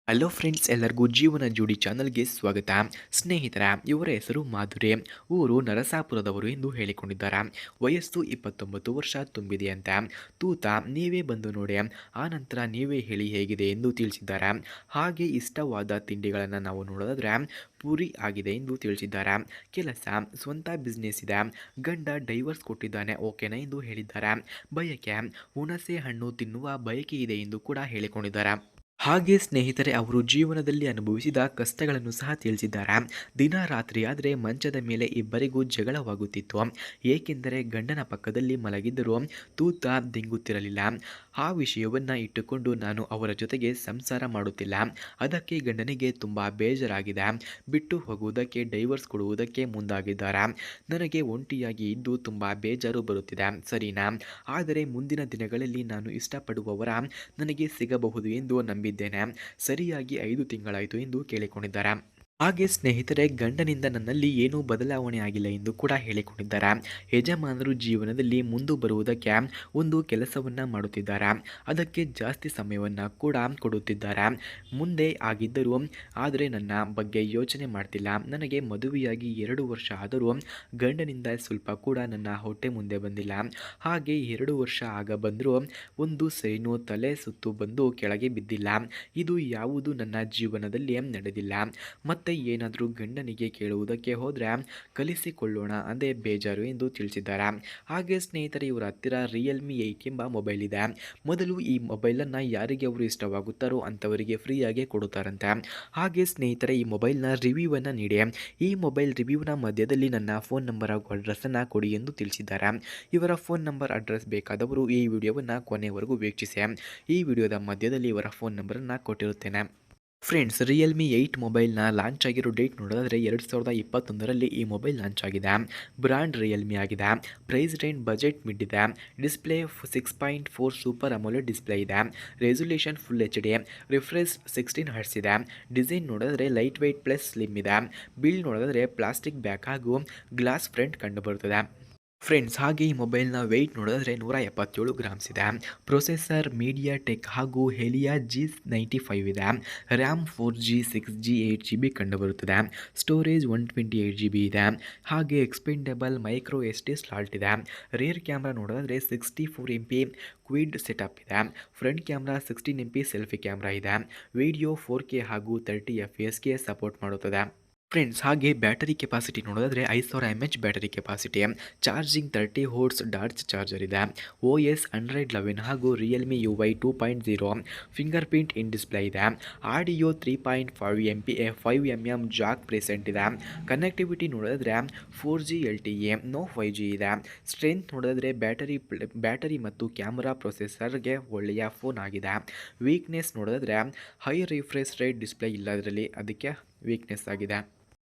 Hello friends, ಎಲ್ಲರಿಗೂ ಜೀವನ ಜೋಡಿ ಚಾನಲ್ಗೆ ಸ್ವಾಗತ. ಸ್ನೇಹಿತರ, ಇವರ ಹೆಸರು ಮಾಧುರಿ, ಊರು ನರಸಾಪುರದವರು ಎಂದು ಹೇಳಿಕೊಂಡಿದ್ದಾರೆ. ವಯಸ್ಸು 29 ವರ್ಷ ತುಂಬಿದೆಯಂತೆ. ತೂತ ನೀವೇ ಬಂದು ನೋಡಿ, ಆ ನಂತರ ನೀವೇ ಹೇಳಿ ಹೇಗಿದೆ ಎಂದು ತಿಳಿಸಿದ್ದಾರೆ. ಹಾಗೆ ಇಷ್ಟವಾದ ತಿಂಡಿಗಳನ್ನು ನಾವು ನೋಡೋದಾದ್ರೆ ಪೂರಿ ಆಗಿದೆ ಎಂದು ತಿಳಿಸಿದ್ದಾರೆ. ಕೆಲಸ, ಸ್ವಂತ ಬಿಸ್ನೆಸ್ ಇದೆ, ಗಂಡ ಡೈವರ್ಸ್ ಕೊಟ್ಟಿದ್ದಾನೆ ಓಕೆನಾ ಎಂದು ಹೇಳಿದ್ದಾರೆ. ಬಯಕೆ, ಹುಣಸೆ ಹಣ್ಣು ತಿನ್ನುವ ಬಯಕೆ ಇದೆ ಎಂದು ಕೂಡ ಹೇಳಿಕೊಂಡಿದ್ದಾರೆ. ಹಾಗೆ ಸ್ನೇಹಿತರೆ, ಅವರು ಜೀವನದಲ್ಲಿ ಅನುಭವಿಸಿದ ಕಷ್ಟಗಳನ್ನು ಸಹ ತಿಳಿಸಿದ್ದಾರೆ. ದಿನ ರಾತ್ರಿ ಆದರೆ ಮಂಚದ ಮೇಲೆ ಇಬ್ಬರಿಗೂ ಜಗಳವಾಗುತ್ತಿತ್ತು. ಏಕೆಂದರೆ ಗಂಡನ ಪಕ್ಕದಲ್ಲಿ ಮಲಗಿದ್ದರೂ ತೂತ ದಿಂಗುತ್ತಿರಲಿಲ್ಲ. ಆ ವಿಷಯವನ್ನು ಇಟ್ಟುಕೊಂಡು ನಾನು ಅವರ ಜೊತೆಗೆ ಸಂಸಾರ ಮಾಡುತ್ತಿಲ್ಲ, ಅದಕ್ಕೆ ಗಂಡನಿಗೆ ತುಂಬ ಬೇಜಾರಾಗಿದೆ, ಬಿಟ್ಟು ಹೋಗುವುದಕ್ಕೆ ಡೈವರ್ಸ್ ಕೊಡುವುದಕ್ಕೆ ಮುಂದಾಗಿದ್ದಾರೆ. ನನಗೆ ಒಂಟಿಯಾಗಿ ಇದ್ದು ತುಂಬ ಬೇಜಾರು ಬರುತ್ತಿದೆ ಸರಿನಾ, ಆದರೆ ಮುಂದಿನ ದಿನಗಳಲ್ಲಿ ನಾನು ಇಷ್ಟಪಡುವವರ ನನಗೆ ಸಿಗಬಹುದು ಎಂದು ನಂಬಿದ್ದೇನೆ. ಸರಿಯಾಗಿ 5 ತಿಂಗಳಾಯಿತು ಎಂದು ಕೇಳಿಕೊಂಡಿದ್ದಾರೆ. ಹಾಗೆ ಸ್ನೇಹಿತರೆ, ಗಂಡನಿಂದ ನನ್ನಲ್ಲಿ ಏನೂ ಬದಲಾವಣೆ ಆಗಿಲ್ಲ ಎಂದು ಕೂಡ ಹೇಳಿಕೊಂಡಿದ್ದಾರೆ. ಯಜಮಾನರು ಜೀವನದಲ್ಲಿ ಮುಂದೆ ಬರುವುದಕ್ಕೆ ಒಂದು ಕೆಲಸವನ್ನು ಮಾಡುತ್ತಿದ್ದಾರೆ, ಅದಕ್ಕೆ ಜಾಸ್ತಿ ಸಮಯವನ್ನು ಕೂಡ ಕೊಡುತ್ತಿದ್ದಾರೆ. ಮುಂದೆ ಆಗಿದ್ದರೂ ಆದರೆ ನನ್ನ ಬಗ್ಗೆ ಯೋಚನೆ ಮಾಡ್ತಿಲ್ಲ. ನನಗೆ ಮದುವೆಯಾಗಿ 2 ವರ್ಷ ಆದರೂ ಗಂಡನಿಂದ ಸ್ವಲ್ಪ ಕೂಡ ನನ್ನ ಹೊಟ್ಟೆ ಮುಂದೆ ಬಂದಿಲ್ಲ. ಹಾಗೆ 2 ವರ್ಷ ಆಗ ಬಂದರೂ ಒಂದು ಸರಿನೂ ತಲೆ ಸುತ್ತು ಬಂದು ಕೆಳಗೆ ಬಿದ್ದಿಲ್ಲ. ಇದು ಯಾವುದು ನನ್ನ ಜೀವನದಲ್ಲಿ ನಡೆದಿಲ್ಲ. ಮತ್ತೆ ಏನಾದರೂ ಗಂಡನಿಗೆ ಕೇಳುವುದಕ್ಕೆ ಹೋದರೆ ಕಲಿಸಿಕೊಳ್ಳೋಣ ಅದೇ ಬೇಜಾರು ಎಂದು ತಿಳಿಸಿದ್ದಾರೆ. ಹಾಗೆ ಸ್ನೇಹಿತರೆ, ಇವರ ಹತ್ತಿರ ರಿಯಲ್ಮಿ 8 ಎಂಬ ಮೊಬೈಲ್ ಇದೆ. ಮೊದಲು ಈ ಮೊಬೈಲನ್ನು ಯಾರಿಗೆ ಅವರು ಇಷ್ಟವಾಗುತ್ತಾರೋ ಅಂಥವರಿಗೆ ಫ್ರೀಯಾಗಿ ಕೊಡುತ್ತಾರಂತೆ. ಹಾಗೆ ಸ್ನೇಹಿತರೆ, ಈ ಮೊಬೈಲ್ನ ರಿವ್ಯೂವನ್ನು ನೀಡಿ, ಈ ಮೊಬೈಲ್ ರಿವ್ಯೂನ ಮಧ್ಯದಲ್ಲಿ ನನ್ನ ಫೋನ್ ನಂಬರ್ ಹಾಗೂ ಅಡ್ರೆಸ್ಸನ್ನು ಕೊಡಿ ಎಂದು ತಿಳಿಸಿದ್ದಾರೆ. ಇವರ ಫೋನ್ ನಂಬರ್ ಅಡ್ರೆಸ್ ಬೇಕಾದವರು ಈ ವಿಡಿಯೋವನ್ನು ಕೊನೆಯವರೆಗೂ ವೀಕ್ಷಿಸಿ. ಈ ವಿಡಿಯೋದ ಮಧ್ಯದಲ್ಲಿ ಇವರ ಫೋನ್ ನಂಬರನ್ನು ಕೊಟ್ಟಿರುತ್ತೇನೆ. ಫ್ರೆಂಡ್ಸ್, ರಿಯಲ್ಮಿ 8 ಮೊಬೈಲ್ನ ಲಾಂಚ್ ಆಗಿರೋ ಡೇಟ್ ನೋಡೋದಾದರೆ 2021ರಲ್ಲಿ ಈ ಮೊಬೈಲ್ ಲಾಂಚ್ ಆಗಿದೆ. ಬ್ರ್ಯಾಂಡ್ ರಿಯಲ್ಮಿ ಆಗಿದೆ. ಪ್ರೈಸ್ ರೇಂಜ್ ಬಜೆಟ್ ಮಿಡ್ ಇದೆ. ಡಿಸ್ಪ್ಲೇ 6.4 ಸೂಪರ್ ಅಮೋಲೆಡ್ ಡಿಸ್ಪ್ಲೇ ಇದೆ. Resolution full HD. Refresh 16 hertz ಇದೆ. ಡಿಸೈನ್ ನೋಡಿದ್ರೆ ಲೈಟ್ ವೆಯ್ಟ್ ಪ್ಲಸ್ ಸ್ಲಿಮ್ ಇದೆ. ಬಿಲ್ಡ್ ನೋಡಿದ್ರೆ ಪ್ಲಾಸ್ಟಿಕ್ ಬ್ಯಾಕ್ ಹಾಗೂ ಗ್ಲಾಸ್ ಫ್ರಂಟ್ ಕಂಡುಬರುತ್ತದೆ. ಫ್ರೆಂಡ್ಸ್, ಹಾಗೆ ಈ ಮೊಬೈಲ್ನ ವೆಯ್ಟ್ ನೋಡಿದ್ರೆ 177 ಗ್ರಾಮ್ಸ್ ಇದೆ. ಪ್ರೊಸೆಸರ್ ಮೀಡಿಯಾ ಟೆಕ್ ಹಾಗೂ ಹೆಲಿಯಾ G95 ಇದೆ. ರ್ಯಾಮ್ 4G 6G 8GB ಕಂಡುಬರುತ್ತದೆ. ಸ್ಟೋರೇಜ್ 128GB ಇದೆ. ಹಾಗೆ ಎಕ್ಸ್ಪೆಂಡಬಲ್ ಮೈಕ್ರೋ SD ಸ್ಲಾಟ್ ಇದೆ. ರೇರ್ ಕ್ಯಾಮ್ರಾ ನೋಡಿದ್ರೆ 64MP ಕ್ವಿಡ್ ಸೆಟಪ್ ಇದೆ. Front camera 16MP selfie camera ಇದೆ. ವಿಡಿಯೋ 4K ಹಾಗೂ 30fps ಸಪೋರ್ಟ್ ಮಾಡುತ್ತದೆ. ಫ್ರೆಂಡ್ಸ್, ಹಾಗೆ ಬ್ಯಾಟರಿ ಕೆಪಾಸಿಟಿ ನೋಡೋದಾದರೆ 5000 mAh battery capacity. Charging 30 volts ಡಾರ್ಜ್ charger ಇದೆ. OS 111 ಹಾಗೂ ರಿಯಲ್ಮಿ UI 2.0 ಫಿಂಗರ್ ಪ್ರಿಂಟ್ ಇನ್ ಡಿಸ್ಪ್ಲೇ ಇದೆ. ಆಡಿಯೋ 3.5 5mm ಜಾಕ್ ಪ್ರೆಸೆಂಟ್ ಇದೆ. ಕನೆಕ್ಟಿವಿಟಿ ನೋಡಿದ್ರೆ 4G LTE ನೋ 5G ಇದೆ. ಸ್ಟ್ರೆಂತ್ ನೋಡಿದ್ರೆ ಬ್ಯಾಟರಿ ಮತ್ತು ಕ್ಯಾಮರಾ ಪ್ರೊಸೆಸರ್ಗೆ ಒಳ್ಳೆಯ ಫೋನ್ ಆಗಿದೆ. ವೀಕ್ನೆಸ್ ನೋಡಿದ್ರೆ ಹೈ ರಿಫ್ರೆಶ್ ರೇಟ್ ಡಿಸ್ಪ್ಲೇ ಇಲ್ಲ, ಇದರಲ್ಲಿ ಅದಕ್ಕೆ ವೀಕ್ನೆಸ್ ಆಗಿದೆ.